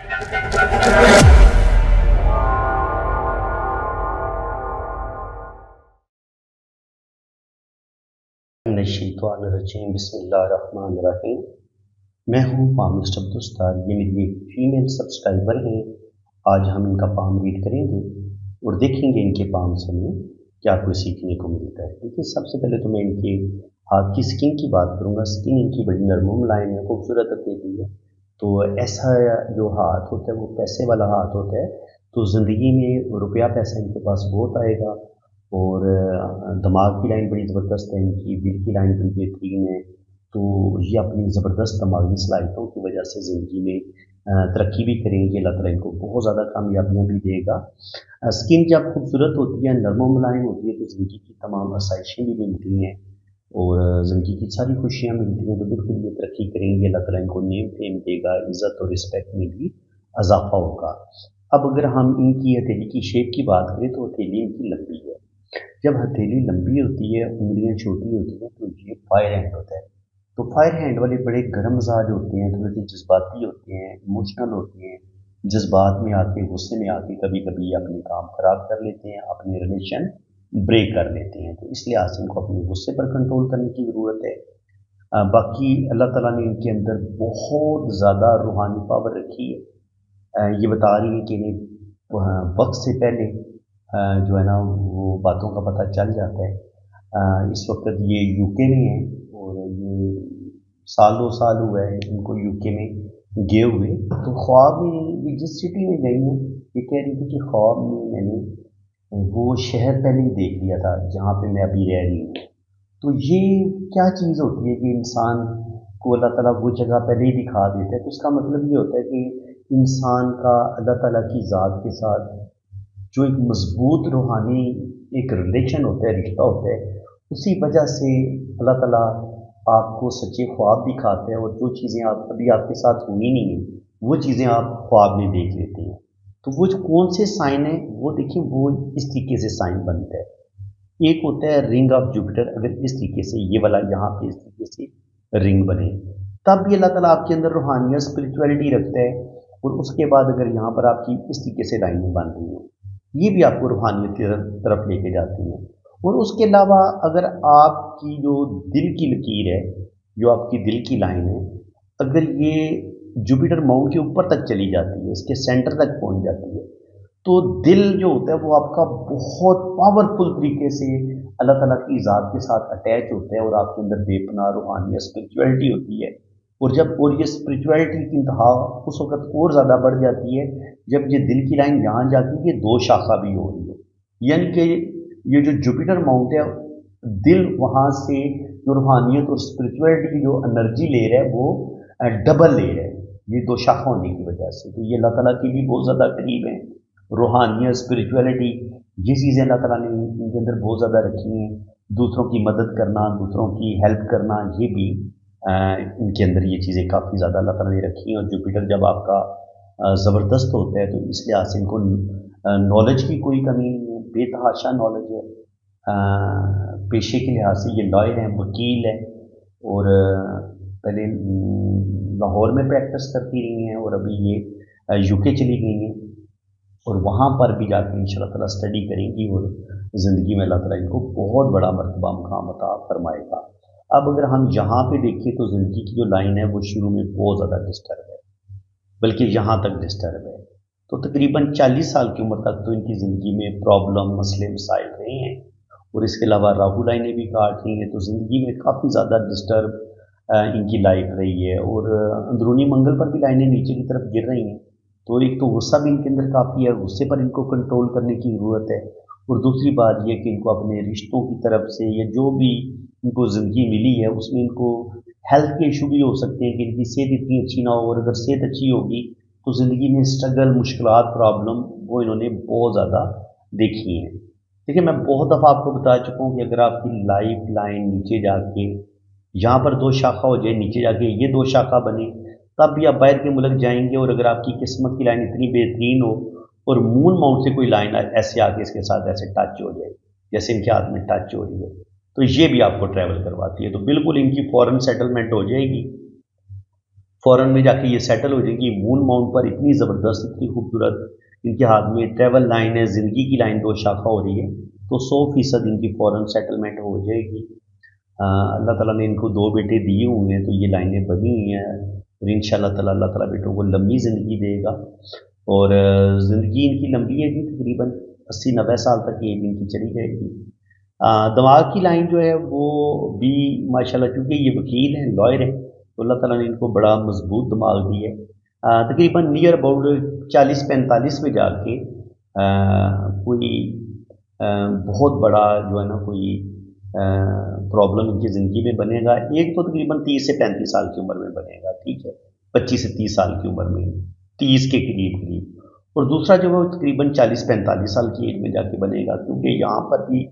नश्शैतानिर्रजीम बिस्मिल्लाहिर्रहमानिर्रहीम। मैं हूँ पाम मिस्टर अब्दुस्तार, ये मेरी एक फीमेल सब्सक्राइबर हैं। आज हम इनका पाम रीड करेंगे और देखेंगे इनके पाम से हमें क्या कुछ सीखने को मिलता है। देखिए, सबसे पहले तो मैं इनके हाथ की स्किन की बात करूँगा। स्किन इनकी बड़ी नरम मुलायम है, खूबसूरत होती है। तो ऐसा जो हाथ होता है वो पैसे वाला हाथ होता है। तो ज़िंदगी में रुपया पैसा इनके पास बहुत आएगा। और दिमाग की लाइन बड़ी ज़बरदस्त है इनकी, दिल की लाइन बड़ी बेहतरीन है। तो ये अपनी ज़बरदस्त दिमागी सलाहियतों की वजह से ज़िंदगी में तरक्की भी करेंगे। अल्लाह ताला इनको बहुत ज़्यादा कामयाबियाँ भी देगा। स्किन जब खूबसूरत होती है, नरम मुलायम होती है, तो ज़िंदगी की तमाम आसाइशें भी मिलती हैं और ज़िंदगी की सारी खुशियाँ मिलती हैं। तो बिल्कुल ये तरक्की करेंगे। अल्लाह ताला इनको नेम फेम देगा, इज़्ज़त और रिस्पेक्ट में भी इजाफा होगा। अब अगर हम इनकी हथेली की शेप की बात करें तो हथेली इनकी लंबी है। जब हथेली लंबी होती है, उंगलियां छोटी होती हैं, तो ये फायर हैंड होता है। तो फायर हैंड वाले बड़े गर्म मिजाज होते हैं, थोड़े से जज्बाती होते हैं, इमोशनल होते हैं। जज्बात में आके, गुस्से में आके कभी कभी अपने काम खराब कर लेते हैं, अपने रिलेशन ब्रेक कर लेते हैं। तो इस लिहाज से इनको अपने गुस्से पर कंट्रोल करने की ज़रूरत है। बाकी अल्लाह ताला ने इनके अंदर बहुत ज़्यादा रूहानी पावर रखी है। ये बता रही है कि इन्हें वक्त से पहले जो है ना वो बातों का पता चल जाता है। इस वक्त ये यूके में है और ये सालों साल हुआ है इनको यूके में गए हुए। तो ख्वाब में ये जिस सिटी में गई हैं, ये कह रही थी कि ख्वाब में मैंने वो शहर पहले ही देख लिया था जहाँ पे मैं अभी रह रही हूँ। तो ये क्या चीज़ होती है कि इंसान को अल्लाह ताला वो जगह पहले ही दिखा देता है। तो इसका मतलब ये होता है कि इंसान का अल्लाह ताला की ज़ात के साथ जो एक मजबूत रूहानी एक रिलेशन होता है, रिश्ता होता है, उसी वजह से अल्लाह ताला आपको सच्चे ख्वाब दिखाते हैं और जो चीज़ें आप अभी आपके साथ हुई नहीं है वो चीज़ें आप ख्वाब में देख लेते हैं। तो वो जो कौन से साइन है वो देखिए, वो इस तरीके से साइन बनता है। एक होता है रिंग ऑफ जुपिटर। अगर इस तरीके से ये वाला यहाँ पे इस तरीके से रिंग बने, तब भी अल्लाह ताला आपके अंदर रूहानियत स्पिरिचुअलिटी रखता है। और उसके बाद अगर यहाँ पर आपकी इस तरीके से लाइनें बन रही हैं, ये भी आपको रूहानियत की तरफ लेके जाती हैं। और उसके अलावा अगर आपकी जो दिल की लकीर है, जो आपकी दिल की लाइन है, अगर ये जुपिटर माउंट के ऊपर तक चली जाती है, इसके सेंटर तक पहुंच जाती है, तो दिल जो होता है वो आपका बहुत पावरफुल तरीके से अल्लाह ताला की ज़ात के साथ अटैच होता है और आपके अंदर बेपनाह रूहानियत स्पिरिचुअलिटी होती है। और ये स्पिरिचुअलिटी की इंतहा उस वक्त और ज़्यादा बढ़ जाती है जब ये दिल की लाइन यहाँ जाती है, दो शाखा भी हो रही हो। यानी कि ये जो जुपिटर माउंट है, दिल वहाँ से जो रूहानियत और स्पिरिचुअलिटी की जो एनर्जी ले रहा है वो डबल ले रहा है, ये दो शाखा होने की वजह से। तो ये अल्लाह ताला की भी बहुत ज़्यादा करीब है। रूहानियत स्पिरिचुअलिटी, ये चीज़ें अल्लाह ताला ने इनके अंदर बहुत ज़्यादा रखी हैं। दूसरों की मदद करना, दूसरों की हेल्प करना, ये भी इनके अंदर ये चीज़ें काफ़ी ज़्यादा अल्लाह ताला ने रखी हैं। और जुपिटर जब आपका ज़बरदस्त होता है तो इस लिहाज से इनको नॉलेज की कोई कमी नहीं है, बेतहाशा नॉलेज है। पेशे के लिहाज से ये लॉयर हैं, वकील हैं और पहले लाहौर में प्रैक्टिस करती रही हैं और अभी ये यूके चली गई हैं और वहाँ पर भी जाकर इंशाअल्लाह ताला स्टडी करेंगी और ज़िंदगी में अल्लाह ताला इनको बहुत बड़ा मर्तबा मुकाम अता फरमाएगा। अब अगर हम यहाँ पे देखें तो ज़िंदगी की जो लाइन है वो शुरू में बहुत ज़्यादा डिस्टर्ब है, बल्कि यहाँ तक डिस्टर्ब है। तो तकरीबन 40 साल की उम्र तक तो इनकी ज़िंदगी में प्रॉब्लम, मसले मसाइल रहे हैं। और इसके अलावा राहु लाइनें भी काट रही हैं, तो ज़िंदगी में काफ़ी ज़्यादा डिस्टर्ब इनकी लाइफ रही है। और अंदरूनी मंगल पर भी लाइनें नीचे की तरफ गिर रही हैं। तो एक तो गुस्सा भी इनके अंदर काफ़ी है, गुस्से पर इनको कंट्रोल करने की ज़रूरत है। और दूसरी बात यह कि इनको अपने रिश्तों की तरफ से या जो भी इनको ज़िंदगी मिली है उसमें इनको हेल्थ के इशू भी हो सकते हैं कि इनकी सेहत इतनी अच्छी ना हो। और अगर सेहत अच्छी होगी तो ज़िंदगी में स्ट्रगल, मुश्किलात, प्रॉब्लम वो इन्होंने बहुत ज़्यादा देखी हैं। देखिए, मैं बहुत दफ़ा आपको बता चुका हूँ कि अगर आपकी लाइफ लाइन नीचे जाके यहाँ पर दो शाखा हो जाए, नीचे जाके ये दो शाखा बने, तब भी आप बाहर के मुल्क जाएंगे। और अगर आपकी किस्मत की लाइन इतनी बेहतरीन हो और मून माउंट से कोई लाइन ऐसे आके इसके साथ ऐसे टच हो जाए, जैसे इनके हाथ में टच हो रही है, तो ये भी आपको ट्रैवल करवाती है। तो बिल्कुल इनकी फॉरेन सेटलमेंट हो जाएगी, फ़ौरन में जाके ये सेटल हो जाएंगी मून माउंट पर। इतनी ज़बरदस्त, इतनी खूबसूरत इनके हाथ में ट्रैवल लाइन है, ज़िंदगी की लाइन 2 शाखा हो रही है, तो 100% इनकी फ़ौरन सेटलमेंट हो जाएगी। अल्लाह ताला ने इनको 2 बेटे दिए हुए हैं, तो ये लाइनें बनी हुई हैं और इंशाअल्लाह ताला अल्लाह ताला बेटों को लंबी ज़िंदगी देगा। और ज़िंदगी इनकी लंबी है जी, तकरीबन 80-90 साल तक एज इनकी चली जाएगी। दिमाग की लाइन जो है वो भी माशाल्लाह, क्योंकि ये वकील हैं, लॉयर हैं, तो अल्लाह ताला ने इनको बड़ा मजबूत दिमाग दिया है। तकरीबन नियर अबाउट 40-45 में जाके कोई बहुत बड़ा जो है ना कोई प्रॉब्लम इनकी ज़िंदगी में बनेगा। एक तो तकरीबन 30 से 35 साल की उम्र में बनेगा, ठीक है, 25 से 30 साल की उम्र में, 30 के करीब करीब। और दूसरा जो है वो तकरीबन 40-45 साल की एज में जाके बनेगा, क्योंकि यहाँ पर भी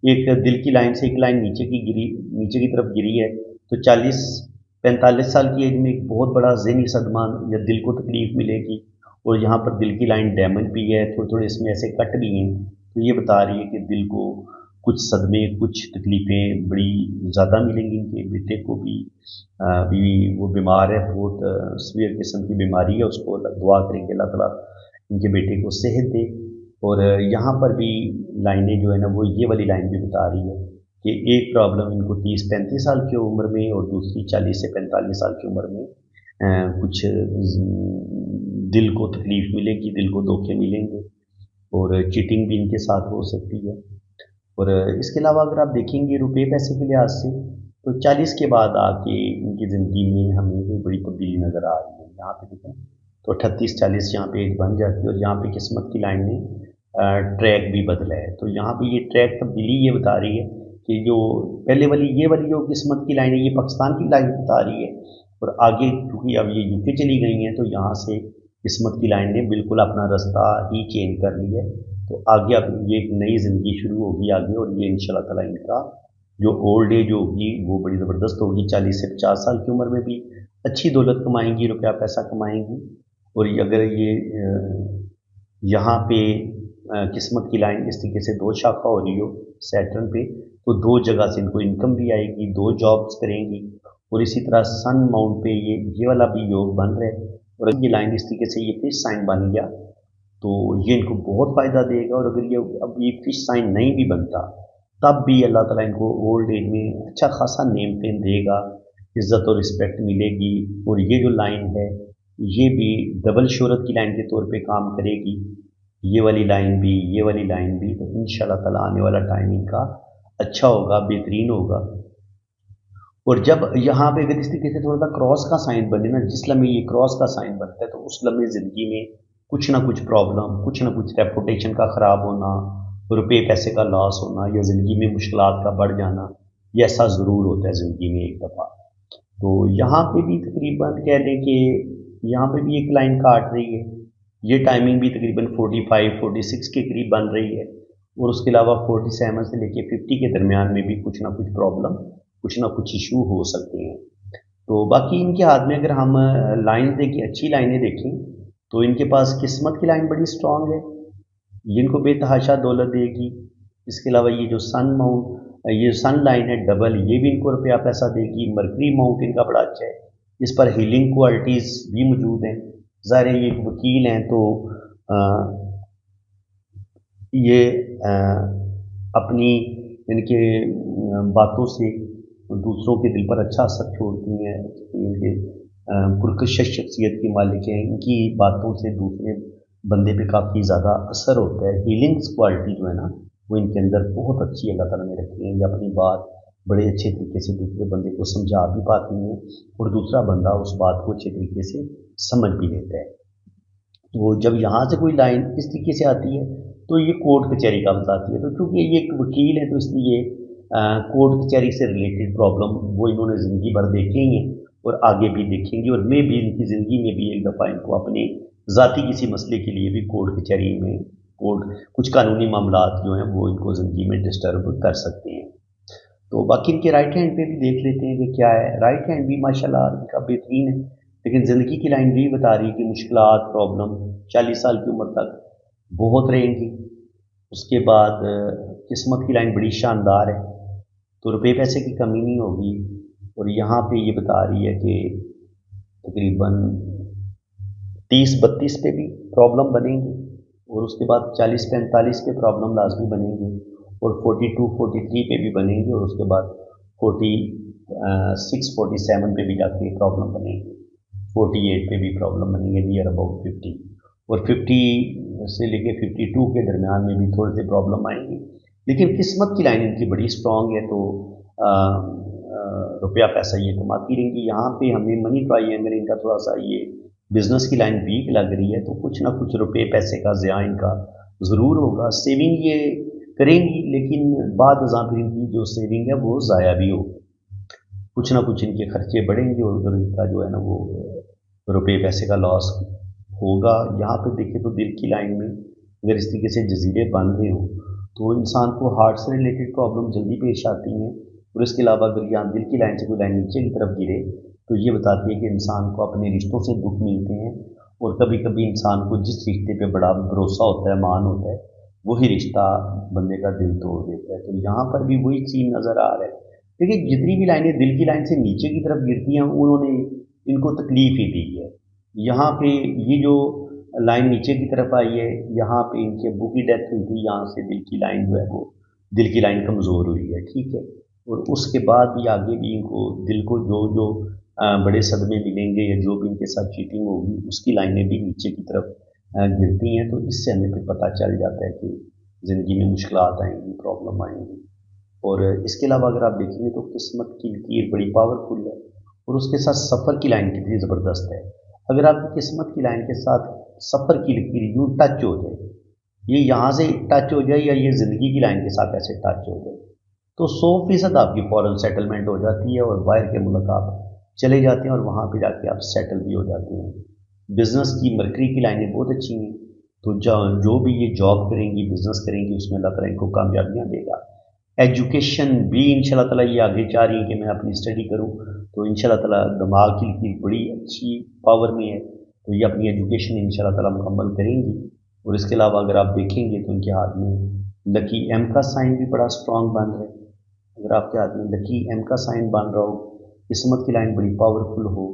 एक दिल की लाइन से एक लाइन नीचे की तरफ गिरी है, तो 40-45 साल की एज में एक बहुत बड़ा ज़हनी सदमा या दिल को तकलीफ मिलेगी। और यहाँ पर दिल की लाइन डैमेज भी है, थोड़े थोड़े इसमें ऐसे कट भी हैं, तो ये बता रही है कि दिल को कुछ सदमे, कुछ तकलीफ़ें बड़ी ज़्यादा मिलेंगी। इनके बेटे को भी अभी वो बीमार है, बहुत सीवियर किस्म की बीमारी है, उसको दुआ करेंगे अल्लाह ताला इनके बेटे को सेहत दे। और यहाँ पर भी लाइनें जो है ना वो ये वाली लाइन भी बता रही है कि एक प्रॉब्लम इनको 30-35 साल की उम्र में और दूसरी 40 से 45 साल की उम्र में कुछ दिल को तकलीफ़ मिलेगी, दिल को धोखे मिलेंगे और चीटिंग भी इनके साथ हो सकती है। और इसके अलावा अगर आप देखेंगे रुपए पैसे के लिहाज से, तो 40 के बाद आके इनकी ज़िंदगी में हमें कोई बड़ी तब्दीली नज़र आ रही है। यहाँ पे देखें तो 38-40 यहाँ पे एज बन जाती है और यहाँ पे किस्मत की लाइन में ट्रैक भी बदला है। तो यहाँ पे ये ट्रैक तब्दीली ये बता रही है कि जो पहले वाली ये वाली जो किस्मत की लाइन है, ये पाकिस्तान की लाइन बता रही है, और आगे क्योंकि अब ये यूके चली गई हैं, तो यहाँ से किस्मत की लाइन ने बिल्कुल अपना रास्ता ही चेंज कर लिया है। तो आगे अब ये एक नई ज़िंदगी शुरू होगी आगे, और ये इंशाल्लाह ताला इनका जो ओल्ड एज होगी वो बड़ी ज़बरदस्त होगी। 40 से 50 साल की उम्र में भी अच्छी दौलत कमाएंगी, रुपया पैसा कमाएंगी। और ये अगर ये यहाँ पे किस्मत की लाइन इस तरीके से 2 शाखा हो रही हो सैटर्न पे, तो 2 जगह से इनको इनकम भी आएगी, 2 जॉब्स करेंगी। और इसी तरह सन माउंट पे ये वाला भी योग बन रहा है, और अगर ये लाइन इस तरीके से ये फिश साइन बन गया तो ये इनको बहुत फ़ायदा देगा। और अगर ये अब ये फिश साइन नहीं भी बनता तब भी अल्लाह ताला इनको ओल्ड एज में अच्छा खासा नेम पेन देगा, इज़्ज़त और रिस्पेक्ट मिलेगी। और ये जो लाइन है ये भी डबल शोहरत की लाइन के तौर पे काम करेगी, ये वाली लाइन भी, ये वाली लाइन भी। तो इंशाल्लाह ताला आने वाला टाइम इनका अच्छा होगा, बेहतरीन होगा। और जब यहाँ पे अगर इस तरीके से थोड़ा सा क्रॉस का साइन बने ना, जिस लम्हे ये क्रॉस का साइन बनता है, तो उस लम्हे ज़िंदगी में कुछ ना कुछ प्रॉब्लम, कुछ ना कुछ रेपुटेशन का ख़राब होना, रुपये पैसे का लॉस होना, या ज़िंदगी में मुश्किलात का बढ़ जाना, ये ऐसा ज़रूर होता है ज़िंदगी में एक दफ़ा। तो यहाँ पे भी तकरीबन कह लें कि यहाँ पे भी एक लाइन काट रही है, ये टाइमिंग भी तकरीबन 45-46 के करीब बन रही है। और उसके अलावा 47 से लेके 50 के दरमियान में भी कुछ ना कुछ प्रॉब्लम, कुछ ना कुछ इशू हो सकते हैं। तो बाकी इनके हाथ में अगर हम लाइन देखें, अच्छी लाइनें देखें, तो इनके पास किस्मत की लाइन बड़ी स्ट्रांग है, ये इनको बेतहाशा दौलत देगी। इसके अलावा ये जो ये सन लाइन है डबल, ये भी इनको रुपया पैसा देगी। मरकरी माउंट इनका बड़ा अच्छा है, इस पर हीलिंग क्वालिटीज़ भी मौजूद हैं। ज़ाहिर है ये एक वकील हैं, तो ये अपनी इनके बातों से दूसरों के दिल पर अच्छा असर छोड़ती हैं। इनके पुरकशिश शख्सियत की मालिक हैं, इनकी बातों से दूसरे बंदे पे काफ़ी ज़्यादा असर होता है। हीलिंग्स क्वालिटी जो है ना वो इनके अंदर बहुत अच्छी अल्लाह ताला ने रखी है। ये अपनी बात बड़े अच्छे तरीके से दूसरे बंदे को समझा भी पाती हैं, और दूसरा बंदा उस बात को अच्छे तरीके से समझ भी लेता है। तो जब यहाँ से कोई लाइन इस तरीके से आती है तो ये कोर्ट कचहरी का बताती है। तो चूँकि ये एक वकील है, तो इसलिए कोर्ट कचहरी से रिलेटेड प्रॉब्लम वो इन्होंने ज़िंदगी भर देखे ही हैं और आगे भी देखेंगे। और मैं भी इनकी ज़िंदगी में भी एक दफ़ा इनको अपने ज़ाती किसी मसले के लिए भी कोर्ट कचहरी में कुछ कानूनी मामलात जो हैं वो इनको ज़िंदगी में डिस्टर्ब कर सकते हैं। तो बाकी इनके राइट हैंड पे भी देख लेते हैं कि क्या है। राइट हैंड भी माशाल्लाह इनका बेहतरीन है, लेकिन ज़िंदगी की लाइन भी बता रही है कि मुश्किलात, प्रॉब्लम 40 साल की उम्र तक बहुत रहेंगी। उसके बाद किस्मत की लाइन बड़ी शानदार है, तो रुपये पैसे की कमी नहीं होगी। और यहाँ पे ये बता रही है कि तकरीबन 30-32 पे भी प्रॉब्लम बनेंगी, और उसके बाद 40-45 पे प्रॉब्लम लाजमी बनेंगी, और 42-43 पे भी बनेंगी, और उसके बाद 46-47 पे भी जाके प्रॉब्लम बनेंगी, 48 पे भी प्रॉब्लम बनेंगे नियर अबाउट 50, और 50 से लेके 52 के दरमियान में भी थोड़े से प्रॉब्लम आएंगी। लेकिन किस्मत की लाइन इनकी बड़ी स्ट्रॉन्ग है, तो रुपया पैसा ये कमाती रहेंगी। यहाँ पे हमें मनी ट्रायंगल इनका थोड़ा सा ये बिजनेस की लाइन वीक लग रही है, तो कुछ ना कुछ रुपये पैसे का ज़िया इनका ज़रूर होगा। सेविंग ये करेंगी, लेकिन बाद अज़ां फिर इनकी जो सेविंग है वो ज़ाया भी होगी, कुछ ना कुछ इनके खर्चे बढ़ेंगे, और उधर इनका जो है ना वो रुपये पैसे का लॉस होगा। यहाँ पे देखें तो दिल की लाइन में अगर इस तरीके से जजीरे बन रहे हो, तो इंसान को हार्ट से रिलेटेड प्रॉब्लम जल्दी पेश आती हैं। और इसके अलावा अगर यहाँ दिल की लाइन से कोई लाइन नीचे की तरफ गिरे, तो ये बताती है कि इंसान को अपने रिश्तों से दुख मिलते हैं, और कभी कभी इंसान को जिस रिश्ते पे बड़ा भरोसा होता है, मान होता है, वही रिश्ता बंदे का दिल तोड़ देता है। तो यहाँ पर भी वही चीज़ नज़र आ रहा है। देखिए, जितनी भी लाइनें दिल की लाइन से नीचे की तरफ गिरती हैं, उन्होंने इनको तकलीफ ही दी है। यहाँ पे ये जो लाइन नीचे की तरफ आई है, यहाँ पे इनके अब्बू की डेथ हुई थी, यहाँ से दिल की लाइन जो है वो दिल की लाइन कमज़ोर हुई है, ठीक है। और उसके बाद भी आगे भी इनको दिल को जो जो बड़े सदमे मिलेंगे, या जो भी इनके साथ चीटिंग होगी, उसकी लाइनें भी नीचे की तरफ गिरती हैं। तो इससे हमें फिर पता चल जाता है कि ज़िंदगी में मुश्किलात आएंगी, प्रॉब्लम आएंगी। और इसके अलावा अगर आप देखेंगे तो किस्मत की लकीर बड़ी पावरफुल है, और उसके साथ सफ़र की लाइन कितनी ज़बरदस्त है। अगर आपकी किस्मत की लाइन के साथ सफ़र की लकीर यूँ टच हो जाए, ये यहाँ से टच हो जाए, या ये ज़िंदगी की लाइन के साथ ऐसे टच हो जाए, तो 100% आपकी फ़ौरन सेटलमेंट हो जाती है, और बाहर के मुल्क आप चले जाते हैं, और वहाँ पे जाके आप सेटल भी हो जाते हैं। बिज़नेस की मरकरी की लाइनें बहुत अच्छी हैं, तो जो भी ये जॉब करेंगी, बिज़नेस करेंगी, उसमें अल्लाह ताला इनको कामयाबियाँ देगा। एजुकेशन भी इंशाल्लाह ताला ये आगे चाह रही है कि मैं अपनी स्टडी करूँ, तो इंशाल्लाह ताला दिमाग की लकीर बड़ी अच्छी पावर में है, तो ये अपनी एजुकेशन इंशाल्लाह ताला मुकम्मल करेंगी। और इसके अलावा अगर आप देखेंगे तो इनके हाथ में लकी एम का साइन भी बड़ा स्ट्रॉन्ग बन रहा है। अगर आपके हाथ में लकी एम का साइन बन रहा हो, किस्मत की लाइन बड़ी पावरफुल हो,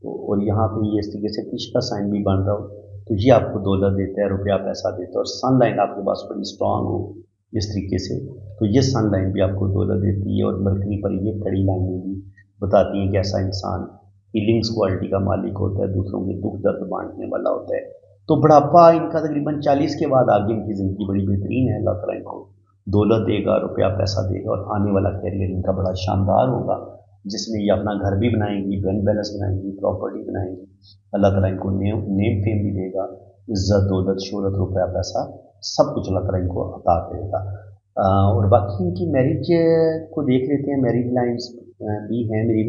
तो और यहाँ पे ये इस तरीके से फिश का साइन भी बन रहा हो, तो ये आपको दौलत देता है, रुपया पैसा देता है। और सन लाइन आपके पास बड़ी स्ट्रॉन्ग हो इस तरीके से, तो ये सन लाइन भी आपको दौलत देती है। और मरकरी पर ये कड़ी लाइनें भी बताती हैं कि ऐसा इंसान हीलिंग्स क्वालिटी का मालिक होता है, दूसरों के दुख दर्द बांटने वाला होता है। तो बुढ़ापा इनका तकरीबन 40 के बाद आगे इनकी ज़िंदगी बड़ी बेहतरीन है। अल्लाह ताला इनको दौलत देगा, रुपया पैसा देगा, और आने वाला कैरियर इनका बड़ा शानदार होगा, जिसमें ये अपना घर भी बनाएंगी, बैंक बैलेंस बनाएंगी, प्रॉपर्टी बनाएंगी। अल्लाह ताला इनको नेम फेम भी देगा, इज़्ज़त, दौलत, शोहरत, रुपया पैसा सब कुछ अल्लाह ताला इनको अता करेगा। और बाकी इनकी मैरिज को देख लेते हैं। मैरिज लाइन्स भी हैं मेरी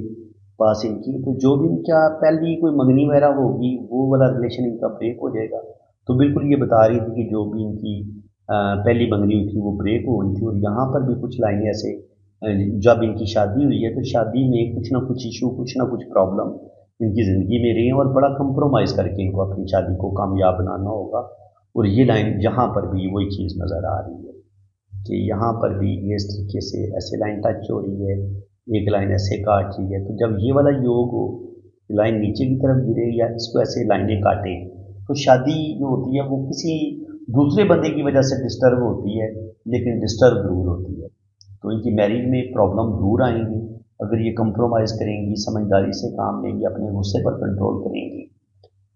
पास इनकी, तो जो भी इनका पहली कोई मंगनी वगैरह होगी, वो वाला रिलेशन इनका ब्रेक हो जाएगा। तो बिल्कुल ये बता रही थी कि जो भी इनकी पहली मंगनी हुई थी वो ब्रेक हो गई थी। और यहाँ पर भी कुछ लाइनें ऐसे जब इनकी शादी हुई है, तो शादी में कुछ ना कुछ इशू, कुछ ना कुछ प्रॉब्लम इनकी ज़िंदगी में रही है, और बड़ा कंप्रोमाइज़ करके इनको अपनी शादी को कामयाब बनाना होगा। और ये लाइन यहाँ पर भी वही चीज़ नज़र आ रही है कि यहाँ पर भी ये इस तरीके से ऐसे लाइन टच हो रही है, एक लाइन ऐसे काट रही है। तो जब ये वाला योग हो, लाइन नीचे की तरफ गिरे या इसको ऐसे लाइनें काटे, तो शादी जो होती है वो किसी दूसरे बंदे की वजह से डिस्टर्ब होती है, लेकिन डिस्टर्ब ज़रूर होती है। तो इनकी मैरिज में प्रॉब्लम ज़रूर आएंगी अगर ये कंप्रोमाइज़ करेंगी, समझदारी से काम लेंगी, अपने गुस्से पर कंट्रोल करेंगी,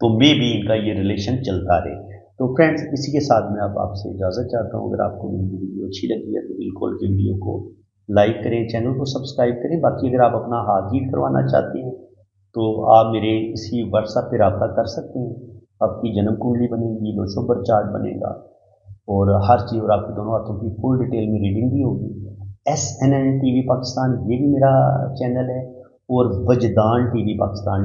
तो मे भी इनका ये रिलेशन चलता रहे। तो फ्रेंड्स, इसी के साथ मैं अब आपसे इजाज़त चाहता हूँ। अगर आपको मेरी वीडियो अच्छी लगी है तो बिल्कुल के वीडियो को लाइक करें, चैनल को सब्सक्राइब करें। बाकी अगर आप अपना हाथ हीट करवाना चाहते हैं तो आप मेरे इसी व्हाट्सएप पे रब्ता कर सकते हैं। आपकी जन्म कुंडली बनेगी, नोशोबर चार्ट बनेगा, और हर चीज़, और आपके दोनों हाथों की फुल डिटेल में रीडिंग भी होगी। SNN TV पाकिस्तान ये भी मेरा चैनल है, और वजदान TV Pakistan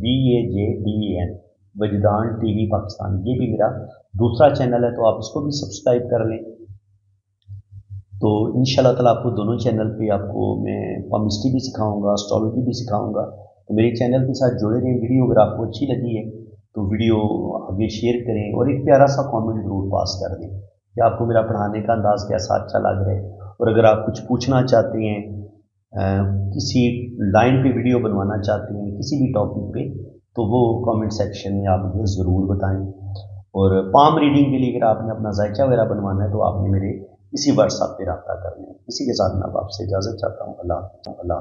WAJDAN वजदान TV Pakistan ये भी मेरा दूसरा चैनल है, तो आप इसको भी सब्सक्राइब कर लें। तो इंशाल्लाह ताला आपको दोनों चैनल पे आपको मैं पामिस्ट्री भी सिखाऊंगा, एस्ट्रोलॉजी भी सिखाऊंगा। तो मेरे चैनल के साथ जुड़े रहें। वीडियो अगर आपको अच्छी लगी है तो वीडियो आगे शेयर करें, और एक प्यारा सा कमेंट ज़रूर पास कर दें कि आपको मेरा पढ़ाने का अंदाज़ कैसा अच्छा लग रहा है। और अगर आप कुछ पूछना चाहते हैं, किसी लाइन पे वीडियो बनवाना चाहते हैं किसी भी टॉपिक पे, तो वो कमेंट सेक्शन में आप मुझे ज़रूर बताएं। और पाम रीडिंग के लिए अगर आपने अपना जायचा वगैरह बनवाना है तो आपने मेरे इसी व्हाट्सएप पे रब्ता करना है। इसी के साथ मैं अब आपसे इजाज़त चाहता हूँ। अल्लाह।